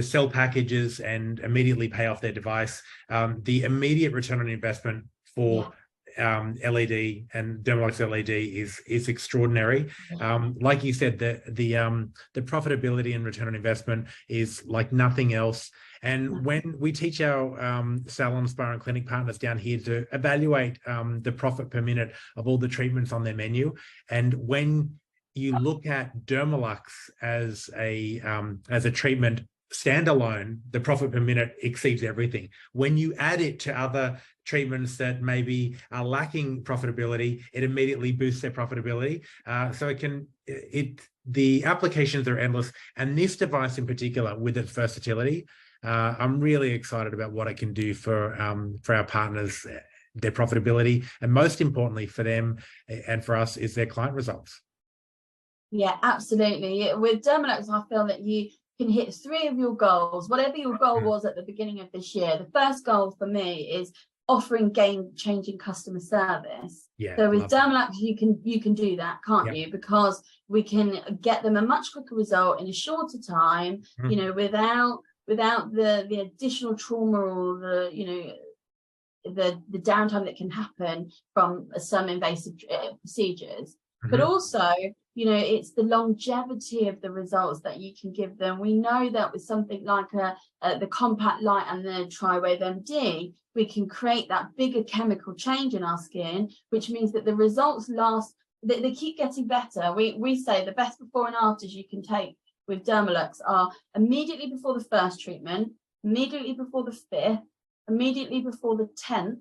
sell packages and immediately pay off their device, the immediate return on investment for LED and Dermalux LED is extraordinary. Like you said, the profitability and return on investment is like nothing else. And when we teach our salon, spa, and clinic partners down here to evaluate the profit per minute of all the treatments on their menu, and when you look at Dermalux as a treatment standalone, the profit per minute exceeds everything. When you add it to other treatments that maybe are lacking profitability, it immediately boosts their profitability. So the applications are endless, and this device in particular, with its versatility, I'm really excited about what it can do for our partners, their profitability, and most importantly for them and for us is their client results. Yeah, absolutely. With Dermalux, I feel that you can hit 3 of your goals, whatever your goal was at the beginning of this year. The first goal for me is offering game-changing customer service. So with Dermalux, you can do that, can't you? Because we can get them a much quicker result in a shorter time, you know, without the additional trauma or the downtime that can happen from some invasive procedures. But also, you know, it's the longevity of the results that you can give them. We know that with something like the Compact Lite and the Tri-Wave MD, we can create that bigger chemical change in our skin, which means that the results last, they keep getting better. We say the best before and afters you can take with Dermalux are immediately before the first treatment, immediately before the 5th, immediately before the 10th,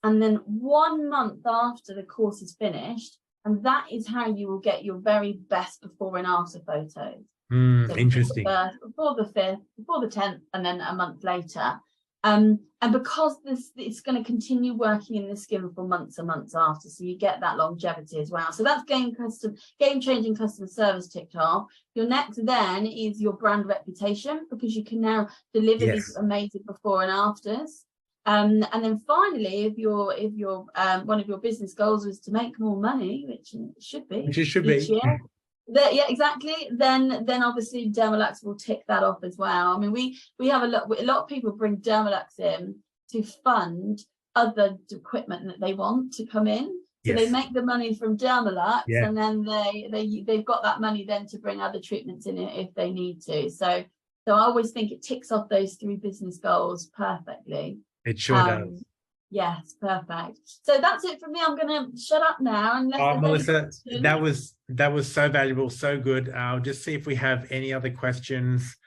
and then 1 month after the course is finished. And that is how you will get your very best before and after photos. So interesting. Before the 5th, before the 10th, and then a month later. And because it's going to continue working in the skin for months and months after, so you get that longevity as well. So that's game-changing customer service ticked off. Your next then is your brand reputation, because you can now deliver these amazing before and afters. And then finally, if your one of your business goals was to make more money, which it should be, each year, yeah, exactly. Then obviously Dermalux will tick that off as well. I mean, we have a lot of people bring Dermalux in to fund other equipment that they want to come in. So they make the money from Dermalux, and then they've got that money then to bring other treatments in if they need to. So I always think it ticks off those 3 business goals perfectly. It sure does. Yes, perfect. So that's it from me. I'm going to shut up now. Melissa, that was so valuable, so good. I'll just see if we have any other questions.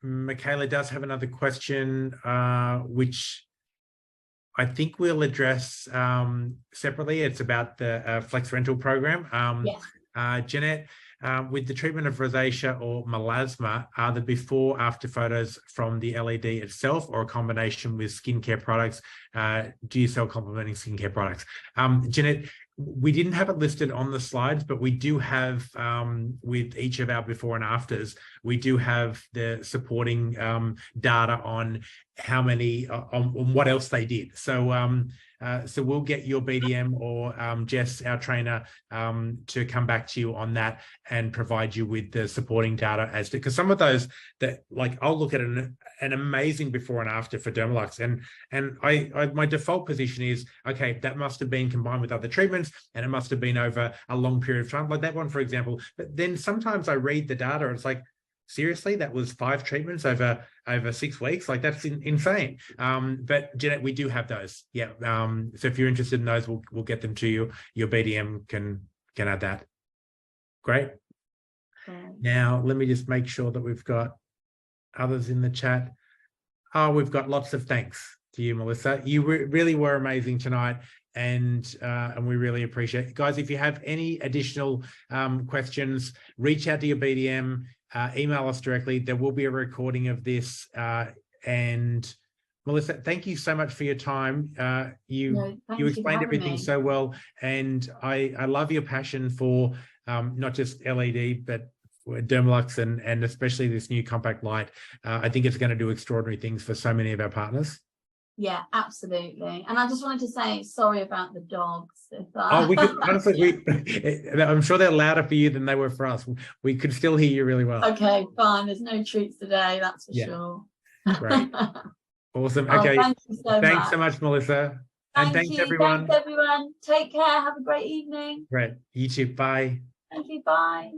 Michaela does have another question, which I think we'll address separately. It's about the Flex Rental program. Jeanette, with the treatment of rosacea or melasma, are the before-after photos from the LED itself or a combination with skincare products? Do you sell complementing skincare products? Jeanette, we didn't have it listed on the slides, but we do have, with each of our before and afters, we do have the supporting data on how many, on what else they did. So so we'll get your BDM or Jess, our trainer, to come back to you on that and provide you with the supporting data as to, because some of those that, like, I'll look at an amazing before and after for Dermalux, and I my default position is, okay, that must have been combined with other treatments and it must have been over a long period of time, like that one, for example. But then sometimes I read the data and it's like, seriously, that was 5 treatments over 6 weeks? Like, that's insane. But Jeanette, we do have those. Yeah. So if you're interested in those, we'll get them to you. Your BDM can add that. Great. Now let me just make sure that we've got others in the chat. Oh, we've got lots of thanks to you, Melissa. You really were amazing tonight, and we really appreciate it. Guys, if you have any additional questions, reach out to your BDM. Email us directly. There will be a recording of this. And Melissa, thank you so much for your time. You explained everything so well, and I love your passion for not just LED, but Dermalux and especially this new compact light. I think it's going to do extraordinary things for so many of our partners. Yeah, absolutely. And I just wanted to say sorry about the dogs. Oh, we could honestly, I'm sure they're louder for you than they were for us. We could still hear you really well. Okay, fine. There's no treats today, that's for sure. Great. Awesome. Okay. Thank you so much. Thanks so much, Melissa. And thanks everyone. Thanks everyone. Take care. Have a great evening. Great. You too. Bye. Thank you. Bye.